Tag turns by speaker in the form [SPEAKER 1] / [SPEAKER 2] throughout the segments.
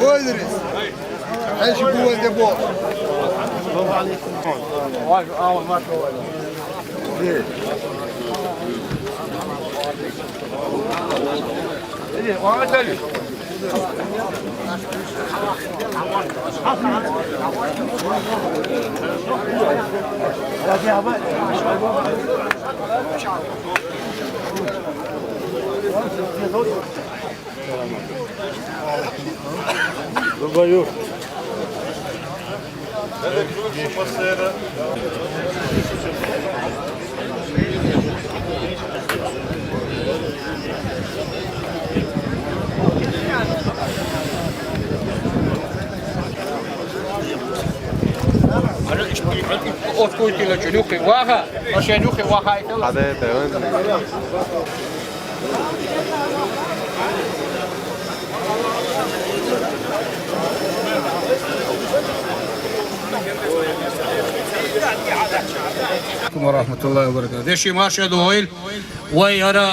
[SPEAKER 1] وادرس ايش هو الدبور
[SPEAKER 2] Buyur.
[SPEAKER 3] Ot koyduğuyla çocuk vaha, aşağı yukarı vaha itiyor.
[SPEAKER 2] Hadi devam.
[SPEAKER 3] Rahmetullahi ve berekatuhu. Deşi maşadı oil. Vay ara.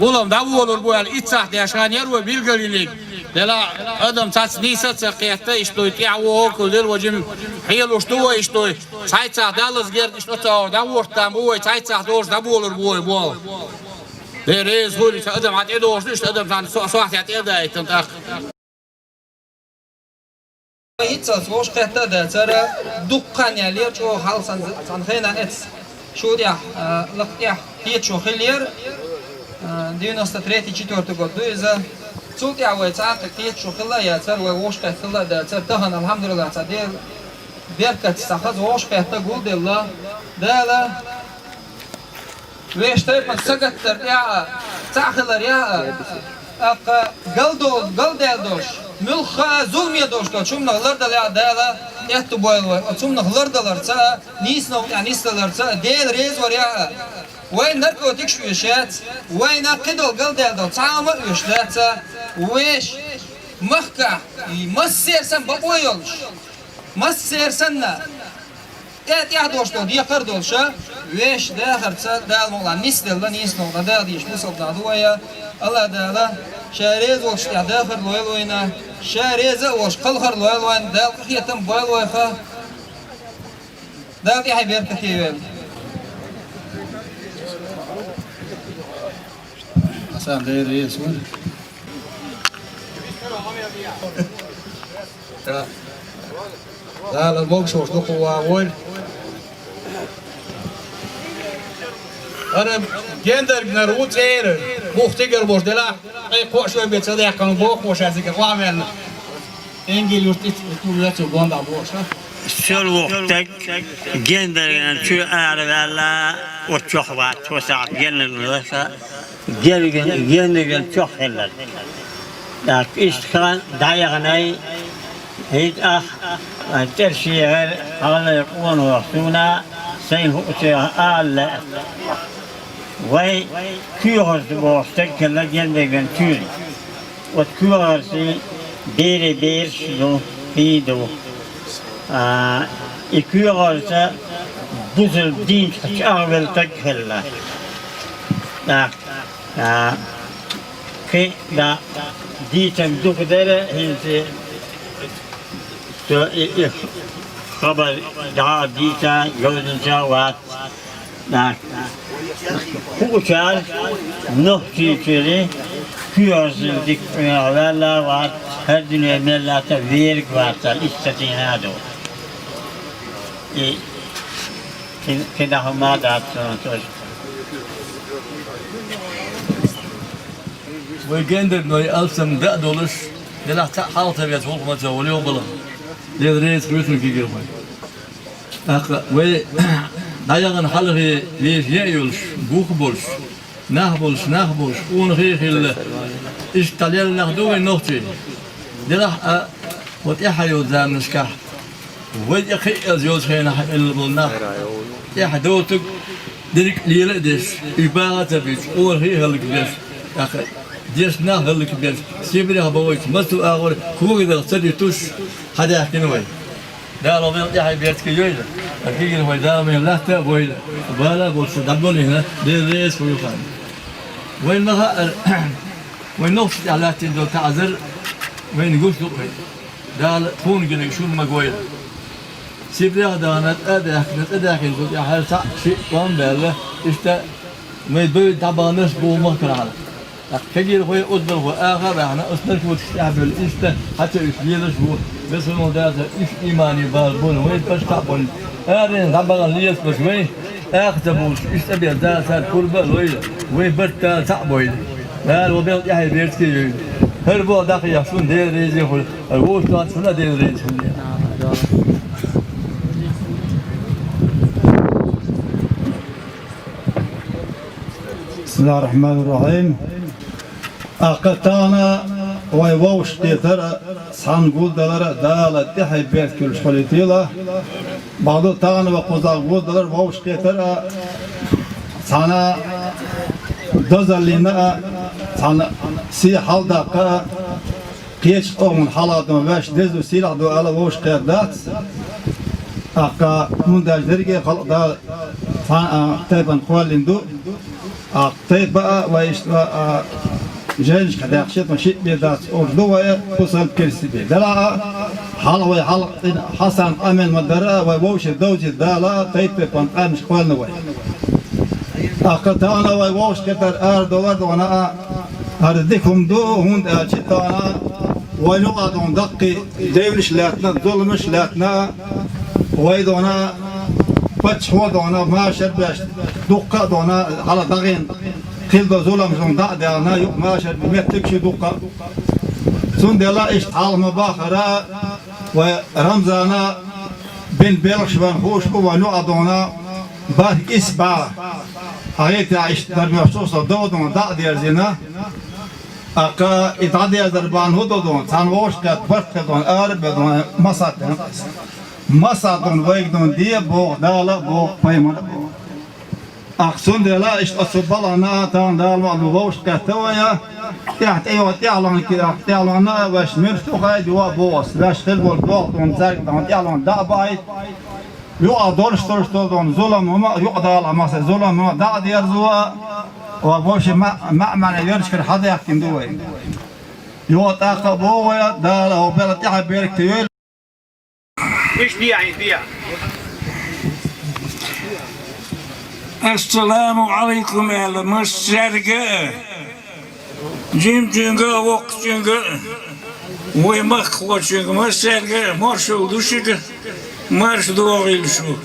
[SPEAKER 3] Bulam da bu olur bu el. İtsah yaşayan yer ve bilgelilik. Dela adam tats nisa sakiyette iştoy tiavu okulir vacim hiyal uçtuva iştoy. Çaytsah dalız gerd iştoy da vurttan bu çaytsah doğru da bu olur bu. Derez huli adam hat edoş işte adam san sohbet ede aytın tak.
[SPEAKER 4] İtsas hoş qehta da çara dukkan yerler ço hal san khayna ets. Şu diye laqya hiç şu khiliyer 93-4 году из-за Цут я вот так тет шухла я цар вошка хла да цар тахан алхамдулилlah цар дер беркат сахаз вошка та гудела дала вештай подсагаттар я цахлар я ака галдалдош мулха зулмедош то чумнахлар да я дала эту бойло чумнахлар далар ца нисно я нисталар ца дел рез var ya وين نركوتك شو يشات وين قدل قلدل دل تعامل يشات ويش مخكا مسير سن بقويلش مسير سنة ات يحدوش دول يقر دولشا ويش داخل دال مولا نسدل لا نسنو دا ديش مصدنا دويا الله دالا شاريز وش داخل لويلوينا شاريز وش قلخر لويلوين دال قيتم بويلويخا دال يحي بيركتيويل
[SPEAKER 3] Sen de reis var. لا الموكش وش نقوى وين أنا جندر نروت غير مختجر بوش دلا أي قوش وين بيتصدق كانوا بوق وش هذيك وعمل إنجيل يرتيت تقول لا تقول ده بوش
[SPEAKER 5] شو وقتك جندر يعني شو أعرف الله وتشوفات وساعات جندر جندر شو خلل لكن إيش كان دايغناي هيد ترشيع على يكون وقتنا سين على وي كيوهرس بوستك كلا جندر كيوري وكيوهرس بيرش دو بيدو كيوهرس بزر دين أول تكهلا كي دا ديتم دوك دره هنسي خبر دا ديتا جودن جوات خوشال نحكي كري كيوزن ديك لا وات هر دنيا من لا تفيرك وات الاستتين هادو كده هما دات
[SPEAKER 6] ويجندر نوي ألسم ده دولش دلها حالته بيت فوق ما تقول اليوم بلا ده رئيس رئيسنا كي جرمي أخ وي دايعن حاله ليش يأيلش بوك بولش نه بولش اون خير اشتغل نخدوه النقطة دلها وتأحيو زام نشكح ويأخي أزيوز خينا البلنا يحدوتك درك ليلة دش إباغة بيت اون خير هالكدش أخ ديش ناهل كبير سيبري هبويك مستو أغور كوي ذا صدي توش هذا يحكي نوي ده لو بين يحيى بيرتك يويلا أكيد هو ده من لا تبويلا بالا بوش دبلوني هنا ده ريس ويفهم وين ما وين نقص على تندو تعذر وين جوش لقي ده تكون جن شو ما قويل سيبري هذا نتأدى كنت يا حال شيء وان بالله إشتا ما يبي تعبانش بو ما كان على كجيل هو أصدر هو آخر إحنا أصدر كود تعبل إشتا حتى يشيلش هو بس الموضوع إيش إيماني بالبون وين بس تعبون أرين تعبان ليش بس وين أختبوش إشتا بيردا صار كربة وين برتا تعبوين لا هو بيرد يحيى بيرتكي هربوا داخل يحصون دير ريزي هو الوش كان شنو دير ريزي
[SPEAKER 2] بسم الله الرحمن الرحيم أقطعنا ويوش ترى سانقول دلار دالة تحي بيت كل شغلتيلا بعض تانا وقوزاقول دلار ووش ترى سانا دزلنا سانا سي حلدقة قيش قوم حالاتهم باش دزو سيلع دو على ووش قيادات أقا من داج درجة خلق دا سانا تيبان قوالندو طيب بقى ويشتغل جالش كده يخشيت مشيت بيدات أردوه توصل كرسي بيه دلا حلوة حلق حسن أمن مدرة ويوش الدوج الدالة طيب بان مش قوالنا وي أقطعنا ويوش كتر أردو وانا أردكم دو هون أشتانا وينقضون دقي ديولش لاتنا ظلمش لاتنا ويدونا فتح ودونا ما شربش دقة دونا على دغين خيل دو ظلم زون دعنا يوم ما شرب متكش دقة سون دلا إيش حال مباخرة ورمزانا بين بلش ونخوش ونقضونا بارك إسبع هايت عيش دربي أشوص دودون دع ديرزينا أكا إتعدي دربان هدودون تنوش كات برتدون أرب دون مساتن مساتن ويقدون دي بو دالا بو فيمون بو أقصون دلا إيش أصبلنا تان دال ووش كاتويا تحت أيوة تعلن كده تعلن واش مرتو غايد وابوس واش خلوا الضغط ونزاق تعلن دابايت يقدر يشتغل ظلم وما يقدر على ما ظلم وما دعد يرزوا وابوش ما معنى يرشكر حدا يحكي دوي يوطاق بويا دالا وبلا تحب بيرك تيول
[SPEAKER 7] ايش دي يعني دي
[SPEAKER 8] السلام عليكم أهل مشارقة جيم جنگا وقت جنگا ويمخ وجنگا مشارقة مرشو دوشك مرش دوغيل شو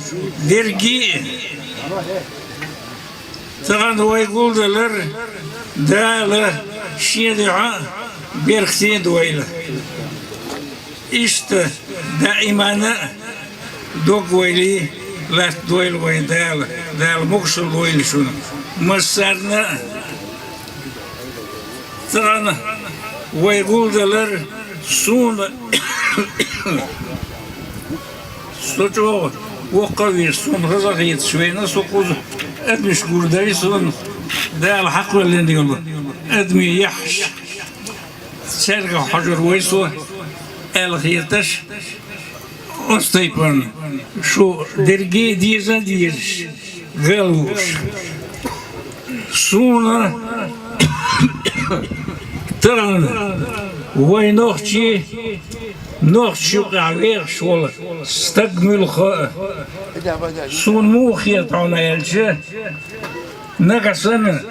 [SPEAKER 8] درجي تغن ويقول دلر دالة شيدعة بيرختين دويلة إشت دائما دوغ ويلي لا دويل وين دال مقصل دويل شنو مسرنا ترانا ويقول دلر سون سوتو وقوي سون رزقيت شوينا سوقوز ادمش قرداي سون دال حق ولا نقول ادمي يحش سرق حجر ويسو الخيتش أستيبان شو درجي ديزا ديرش غلوش سونا ترانا وينوخشي نوخشي قعوير شوال استقمل خاء سون موخية عنا يلشا نقصنا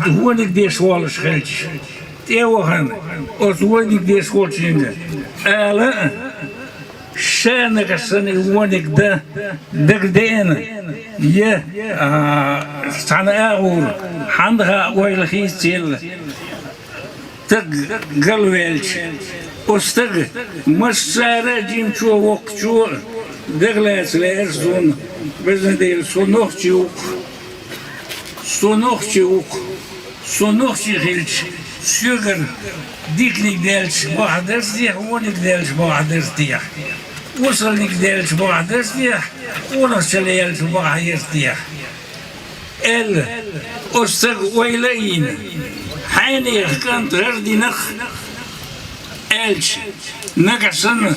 [SPEAKER 8] هونك دي شوالش خلش تيوهن أزوانك دي شوالشينجا آلا شانك السنة وانك ده دقدين يا سنة أغور حندها ويلخيس تيل تق قلويلش أستغ مسارة جيم شو وقت شو دغلات لأرزون بزن ديل سونوخشي خيلش سيغر ديكنيك ديلش بوحدرس ديح وانك ديلش بوحدرس ديح وصلنك ديلش بوحدرس ديح ونصل يلش بوحدرس ديح أستغ ويلين حيني كانت هردي نخ ألش نقصن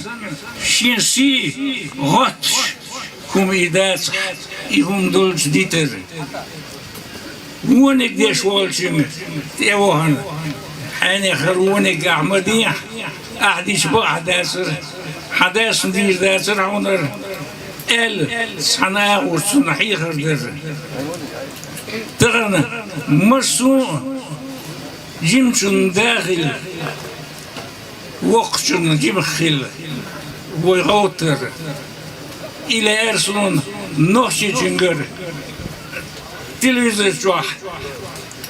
[SPEAKER 8] شينسي غطش هم إداس يهم دولش ديتر ونك ديش والشم تيوهن حيني خرونك أحمدية أحديش بأحداثر حداث ديش داسر عونر صناع وصنحي خردر تغنى مرسو جمشن داخل وقشن جمخل ويغوتر إلى أرسلون نوشي جنجر تلفزيون شوح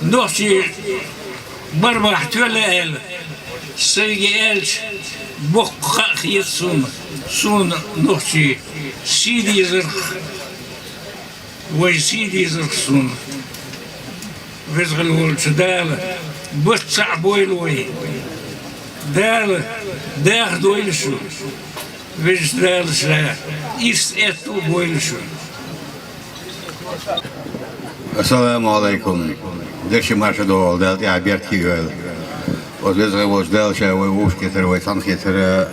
[SPEAKER 8] نوشي بربح تولا أل سيجي ألش بقى خيسون سون نوشي سيدي زرخ وسيدي زرخ سون فزغل ولش دال بتسع بويلوي دال داخ دويلشو فيش دال شلا إيست إتو بويلشو.
[SPEAKER 9] السلام عليكم. دشي مارش دول دال يا بيرت كيغل. وزغل ولش دال شا ويوش كتر ويتان كتر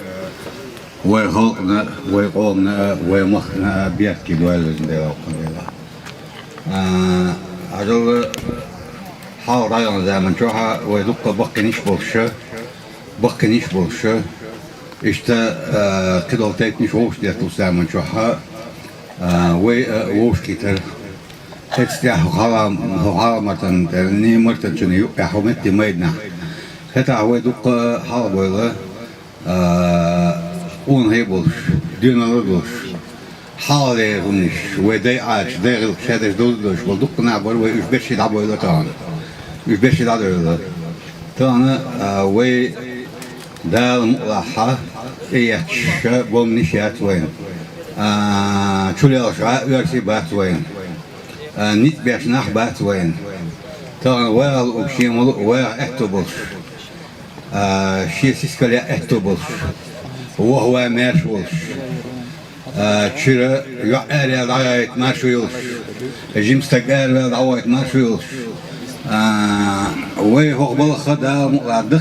[SPEAKER 9] ويخلقنا ويقومنا ويمخنا بيرت كيغل دال. عجل حاول راينا زمان شوها ويدق بقى نيش بولش اشتا كده تاك نيش ووش ديتو زمان شوها ووش كتر تستيح هلا مرتن ترني مرتن شنو يبقى حومتي ميدنا هتا ويدق حاول بولا اون هيبولش دينا لدوش حالي غنش وداي عاش داغل شادش دولش ودق نعبر ويش بشي دعبو إلا تانا يش بشي دعبو إلا تانا وي دال مقلحة إياتش بومني شات وين شولي أشعاء يرسي بات وين نيت بيشناح بات وين تانا ويل وبشي ملو ويل احتبولش شي سيسكالي احتبولش وهو ماشولش تشير يعقل دعوة ماشويلش جيمستك قال دعوة ماشويلش وهو قبل خدا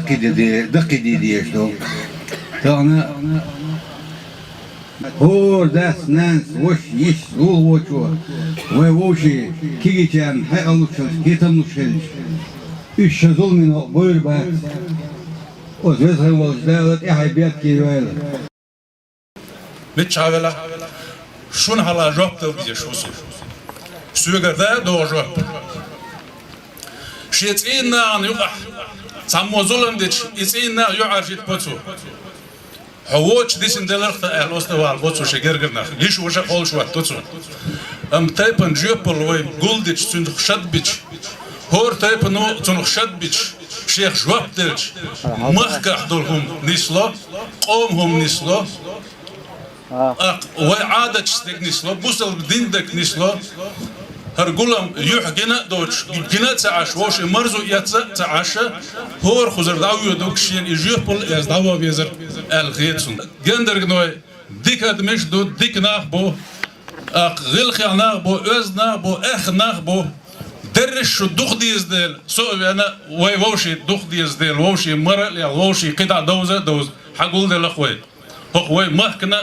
[SPEAKER 9] دقي دي شلون تانا هو داس ناس وش يشلو وشو ووشي كي كان حيقلوشل كيتنوشل إيش ظلمنا بوير بات وزوجها والزالت إحي بيت كيوال
[SPEAKER 10] Mitchawela شون هلا جواب تلبية شوسو سوغردا دو جواب شيتينا عن يقع ساموزولن ديش يتينا يعرفت بوتو هووش ديسن دلرخت اهلوستوال بوتو شجرجرنا ليش وجه قول شو توتو تايبن جوبل وي جولديش تنخ شدبيش هور تايبنو تنخ شدبيش شيخ جواب ديش مخكح دولهم نيسلو قومهم نيسلو وعادة شتك نسلو بوصل بدين دك نسلو هرقولهم يوح جنا دوش جنا تعاش واش مرزو تعاش هور خزر داوي دوك شين يجيبل يز داوا بيزر الغيتسون جندر جنوي ديك ادمش دو ديك ناخبو غيل خيال ناخبو öz ناخبو اخ ناخبو درش شو دوخ ديز ديل سو انا ووشي دوخ ديز ديل ووشي مرل يا ووشي قطع دوز حقول ديل اخوي اخوي مخكنا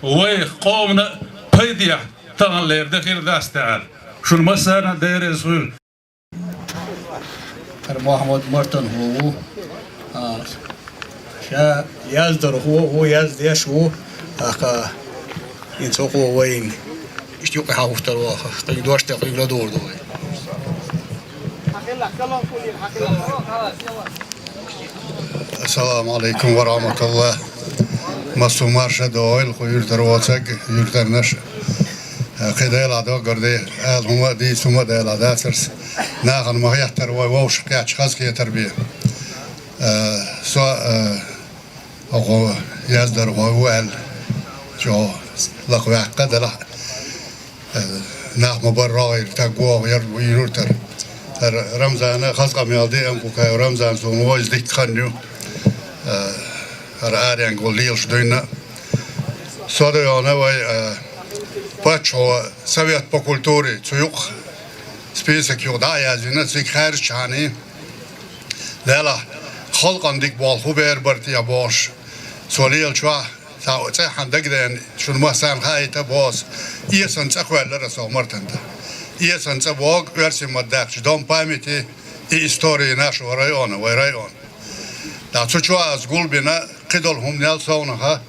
[SPEAKER 10] وي قومنا بيديا تان لير دخير داس تعال شو المسارة داير يسول
[SPEAKER 11] محمد مرتن هو شا يزدر هو يزد يشو أخا ينسوقوا وين يشتوقي حافظ الواقع تقدرش تقول دور دوي
[SPEAKER 12] السلام عليكم ورحمة الله مصر مارشة دوائل خير درواتك يرترنش قيدة العدو قردي هم دي ثم ده العدو ترس ناخن ما يحتر ووش قياش خاص كي تربية سواء أو يزدر ووال جو لقوا عقد له ناخ مبرر تقوى يرتر رمضان خاص قميالدي أم كوكا رمضان سوم وايز ديك خنيو رأيان قليلش دوينا صدقنا وي باتشوا سويت بكولتوري تسوق سبيسك يودايا زينة زي خارج عني Dela halkan dik bol huber bartiya boş. Soliyel çua ta handak den şunu masan hayta boz. İyesan çakvallara somartanda. İyesan çabog versi maddak dom pameti истории нашего района, район. Да, чучуа с гулбина кидолхум нелсонаха,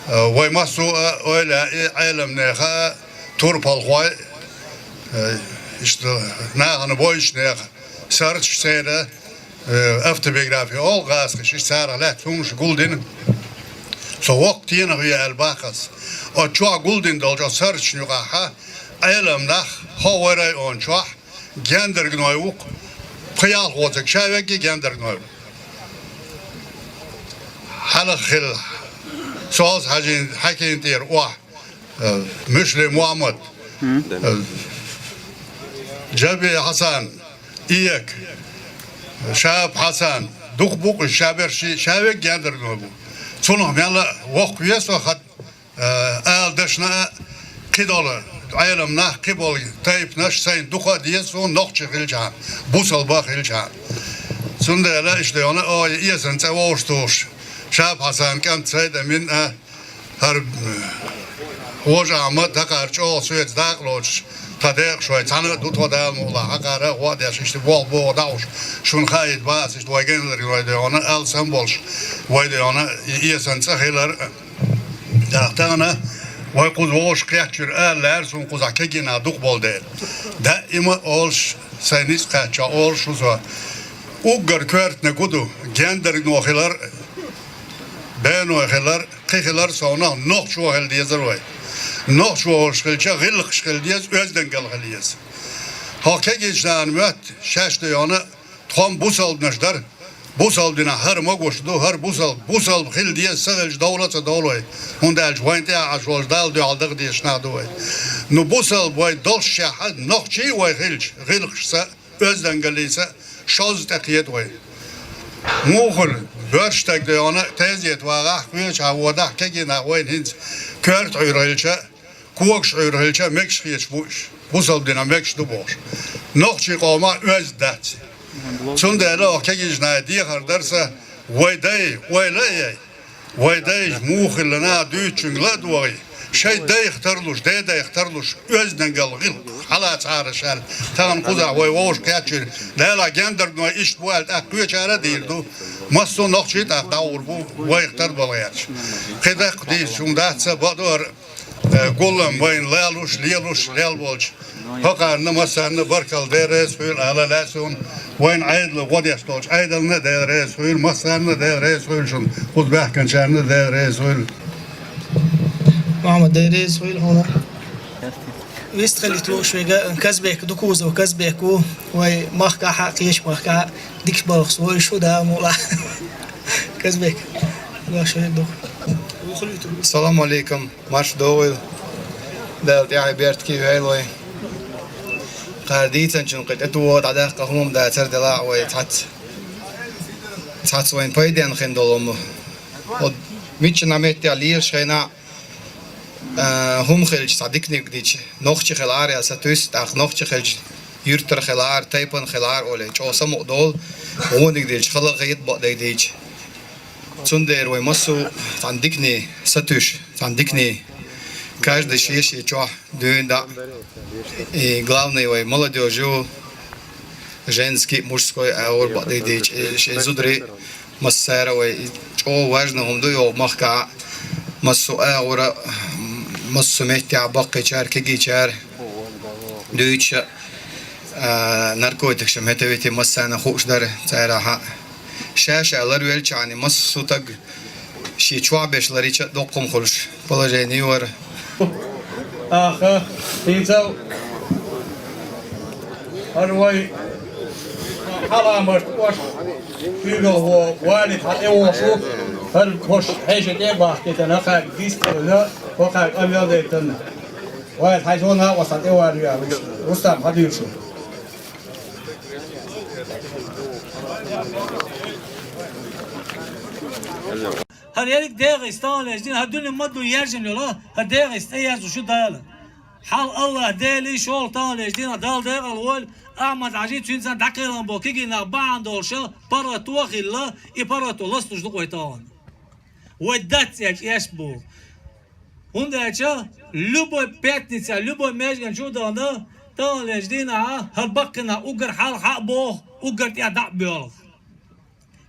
[SPEAKER 12] ваймасу ойла айлемнеха турпалхой, işte nağını boyuşneha sarıç seyre autobiyografi ol gazkış sarılat sonuç guldin soğuk tiyene hüye elbakas o çoğa guldin dolca sarıç nügaha aylemnah havaray on çoğa gender gnoyuk Pıyal olacak şayvek ki gendergnör. Halakil söz hakin diyor o Müslim Muhammed Cebi Hasan İyek Şahap Hasan Dukbuk Şaberşi şayvek gendergnör bu. Sonra bana vakıya sokat el dışına kidalı aylam nah kibol tayip naş sayın duka diye son nokçı hilcan busal bak hilcan sundela işte ona o yesin çavuştuş şap hasan kan sayda min her hoca ama takar çoğu süet dağloç tadek şoy tanı tutma da mola hakara o da işte bol bol daş şun hayt bas işte o genler de ona el sembol o da ona yesin çahlar dağtana Vay kuz oğuş kıyakçır ağlar son kuzakka gina duk bol değil. Daima oğuş saynis kıyakça oğuş uza. Uggar kört ne kudu gender nohilar ben nohilar kıyılar sonra nokçu oğul diye zırvay. Nokçu oğuş kılça gıllık şkıl diye özden gılgıl diye. Hakka geçten müet şaştı yana tam bu salbınışlar. Bu salbına her magoşdu her bu salb hil diye sağılç davlatı davloy. Onda elçvayntı aşol dal diye aldık diye şnadoy. Nu bu salb vay dal şahad nokçi vay hilç gıllıksa özden gılıysa şoz takiyet vay. Muğul börştek de ona teziyet vağa kuyuç havada kegina vay hins kört uyrılça kuakş uyrılça mekşkiyeç bu salbına mekşdu boş. Nokçi qoma özdat. Sundela o kegijna diğer derse vayday muğulana düçüngla duay şey de ihtarluş özden galgın hala çağrışar tam kuza vay voş kaçır dela gender no iş bu alt akıyor çare değildi maso nokçi da davur bu vay ihtar balayar kedak değil şundatsa badur golem vayn leluş lelbolç Hakarını masanı barkal deres hül alalasın vayn aydlı vadiyastolç aydılını deres hül masanı deres hül şun kuzbah kançarını deres hül
[SPEAKER 13] محمد دايريز ويل هنا ويستخلي تو شوي كسبك دكوز وكسبك وي مخكا حقيش مخكا ديكش باخس وي شو ده مولا كسبك لا شوي دو
[SPEAKER 14] السلام عليكم مارش دويل دالت يعني بيرت كي هايلوي قارديتن شن قد اتوود عداقة هم دا تردلا وي تحت وين بايدين خندولهم ميتش ناميتي علير شينا هم خلج صدقني قديش نوخش خلار يا ستوس تاخ نوخش خلج يرتر خلار تايبن خلار ولا جو سمو دول هون قديش خلق غيط بقى قديش تندر ويمسو صدقني ستوش صدقني каждый шесть чё дюнда и главный вой молодежью женский мужской аур бقى قديش зудри مسارة وي чё важно هم دو مخكا مسو аура مسو مهتع باقي شار كيجي شار دويتش ناركوتك شمهتويتي مسانا خوش دار تاراها شاشة لرويلش عني مسو تق شي شوابش لريتش دوقم خلش بلاجيني ور
[SPEAKER 3] تيتو أروي حلا مرتوش فيجو هو والد حتى هو شوف هل خوش حيشة تبع كده خارج ديست ولا وخارج أميال ديتنا واحد حيشونها وسط إيواليا رستم حديثه
[SPEAKER 15] هر یک دقیقه استان لجدین هر دنیا مدو یرجن لولا هر دقیقه است ایاز وشو داله حال الله دالي شول تانج دينا دال دال الول أحمد عجيب تنسان دقيقا بوكينا بعد دولشة برا توخي الله برا تولستوش دقوي تان ودات يشبو هنداچا لبو بيتنيسا لبو ميجن شو دانا تانج دينا هربقنا اوغر حال حقبو اوغر يا دع بيول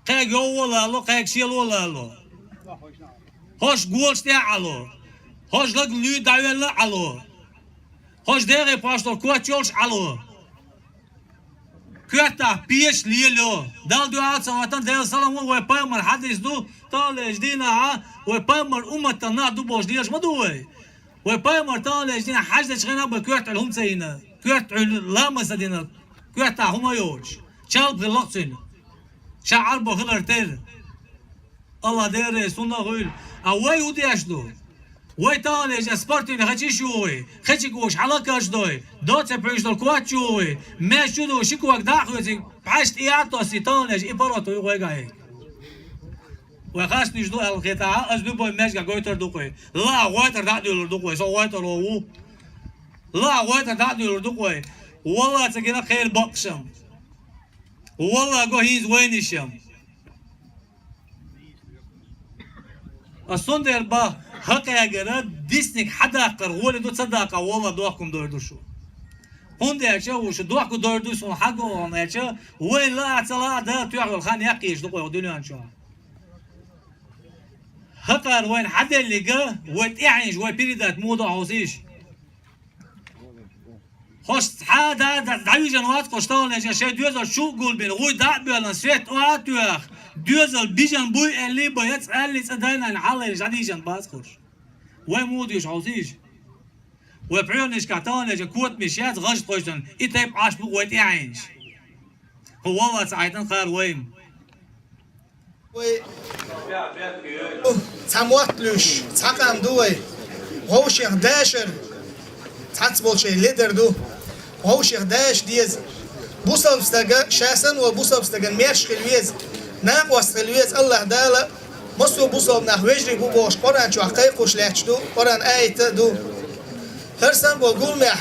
[SPEAKER 15] قاق يولا لو قاق شيل ولا لو هوش گوش تي علو هوش لگ لو دايل علو هوش دغه پاشتور کوچولش علو كوتا بيش ليلو دال دو عاد سواتن دال سلام وبامر حدث دو طال جدينا وبامر امتنا دو بوش ديش ما دوي وبامر طال جدينا حاجه شغنا بكوت لهم سينا كوت لا مسدينا كوتا هم يوش شال بلقسن شعر بخلرتر الله دير سنه غول اوي ودي اشدو وای تاله جا سپارتی نخچی شوی خچی گوش حلاکش دای دات پیش دل کوات شوی مشود و شکوک داخوی پشت ایاتا سی تاله جا ایپاراتوی وای گای و خاص نجدو القطعه از دو بای مشگا گویتر دوقوی لا گویتر دادیول دوقوی سو گویتر لو لا گویتر دادیول دوقوی والله تگینا خیر باقشم والله گو هیز وینشم اصلا در با حق اگر دیسنیک حدا قرغول دو صداقه والله دوحكم دوردوشو هند يا وش دوحكم دوردوشو حقو انا يا وين لا اطلع ده تيعول خان يقيش دقوا الدنيا ان شاء حقر وين حدا اللي جا وتعني جوا بيريدات موضوع هوسيش خوش حدا دعوي جنوات قشطان يا شي دوزر شو قول بين غوي دع بيلان سويت اواتوخ دوزر بيجن بوي اللي بيت اللي صدقنا نحل جديجن باس خوش وين موديش عوزيش وبعيونش كعتان يا كوت مشيات غش قشطن يتيب عاش بويت يعيش هو والله ساعتين خير وين
[SPEAKER 13] تموتلوش تقام دوي هوش يخداشر تحسبول شيء ليدر دو هوش يخداش ديز بوصل بستجا شاسن وبوصل بستجا ميرش خلويز ناق وستخلويز الله دالا مصو بوصل نحوجري بو بوش قران شو حقيقوش لحشتو قران آيت دو هرسن بقول مح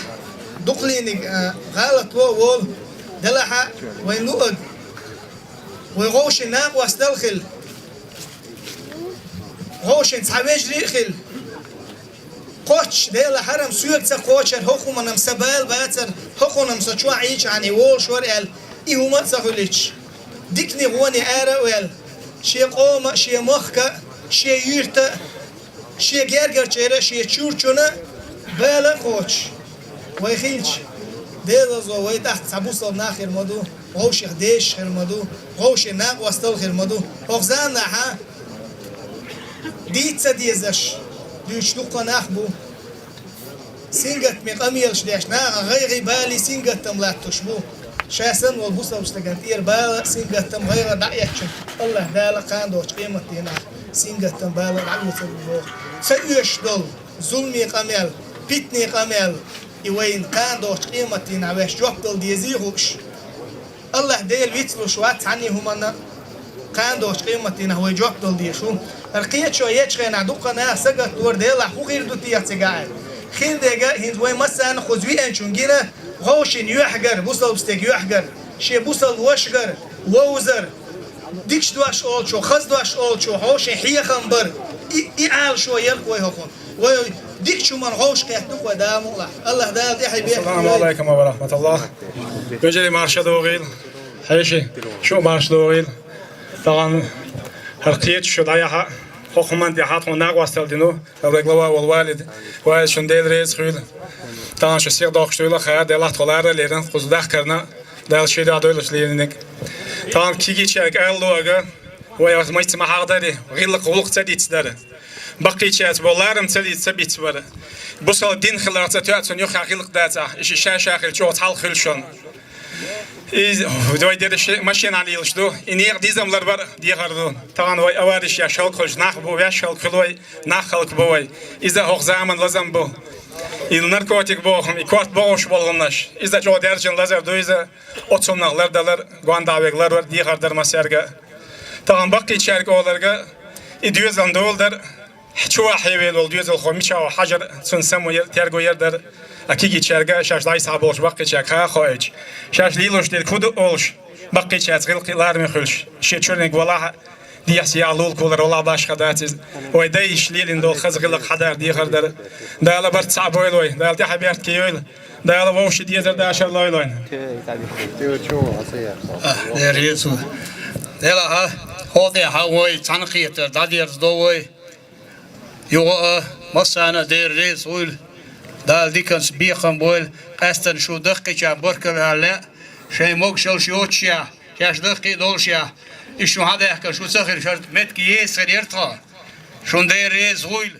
[SPEAKER 13] دقليني غلط وول دلحا وين لقد وغوش ناق وستلخل غوش نحوجري خل قوش ديال حرم سويك تقوشر حكومة نمسبال باتر حكومة نمسچوا عيش عني وول شورال إيهما تقوليش ديكني غوني آروال شي قوم شي مخكا شي يرتا شي جرجر شيرا شي تشورچونا بالا قوش ويخيلش ديال زو تحت سبوصل ناخر مدو غوش خديش خير مدو غوش ناق وستل خير مدو أغزان ها ديتسا ديزش دوشلوقا ناخبو سينجت مقاميلش ديشنا غير بالي سينجت تملاتوش بو شاسن والبوصة مستقن تير بالا سينجت تم غير دعيتش الله دالا قاندوش قيمتينا سينجت تم بالا دعيت البوخ سيوش دول ظلمي قاميل بيتني قاميل يوين قاندوش قيمتينا ويش جوبتل ديزيغوش الله ديل ويتلوش وات عني همنا قاندوش قيمتينا هو جوبتل ديشو القيت شو يتشغينا دوقنا سقط دور ديلا حو غير دو تياتسقاعد خير ديجا هند وين مثلا خذوي انشونجينا غوشين يحجر بوصل بستيج يحجر شي بوصل وشجر ووزر ديكش دواش اول شو خز دواش اول شو هوشين حي خنبر اعال شو يلقوي هخون وديك شو من غوش قيحتوك ودام الله دال يحيي بيه
[SPEAKER 16] السلام عليكم ورحمة الله بجري مارشة دوغيل حيشي شو مارش دوغيل طبعا هالقيت شو ضيعها حكومة دي حاطوا ناق واستلدينو الرجلوا والوالد والد شنديل رئيس خيل طبعا شو سيق داخل شوية خيار دلها طلارة ليرن خزدخ كرنا دل شيء دادولش ليرنك طبعا كيجي شيء قال له أجا ويا ما يسمع حاضري غير قولك تدي تدري بقي شيء بولارم تدي تبيت برا بوصل الدين خلارة تأتون يخ غير قداتا إيش شاشة خير شو تحل خلشون ودوي دير شيء ماشين على يلشدو إنير ديزم لربر ديغردون طبعا وي أوارش يا شال كلش نخبو يا شال كلوي نخلق بوي إذا هو زمن لازم بو الناركوتيك بوهم إكوات بوش بولغناش إذا جو درجن لازم دو إذا أتصنع لردلر قان داويغلر ور ديغردر مسيرجا طبعا بقي شارك أولرجا إديوزن دولدر شو حيوي للديوز الخميشة وحجر تنسمو ترجو يردر أكيد شرقة شاش لاي صابوش بقي شاكها خايج شاش ليلوش دل كود أولش بقي شاش غلق لار مخلش شيء شرنك والله دي سيالول كولر والله باش خداتز ويدايش ليلين دول خز غلق حدار دي خردر ده لا برت صعبوي لوي ده التي حبيرت كيول ده لا وش دي زر ده شر لوي لوين
[SPEAKER 14] ده ريسو ده لا هودي هاوي تنقيت ده ديرز دوي يو مسانا دير ريسول ده ديكنس بيخم بول قستن شو دقي جام بركل هلا شيء موكشل شوتشيا ياش دقي دولشيا إيش هذا يحكي شو سخر شرط متكي يسخر يرتقى شون دير ريسول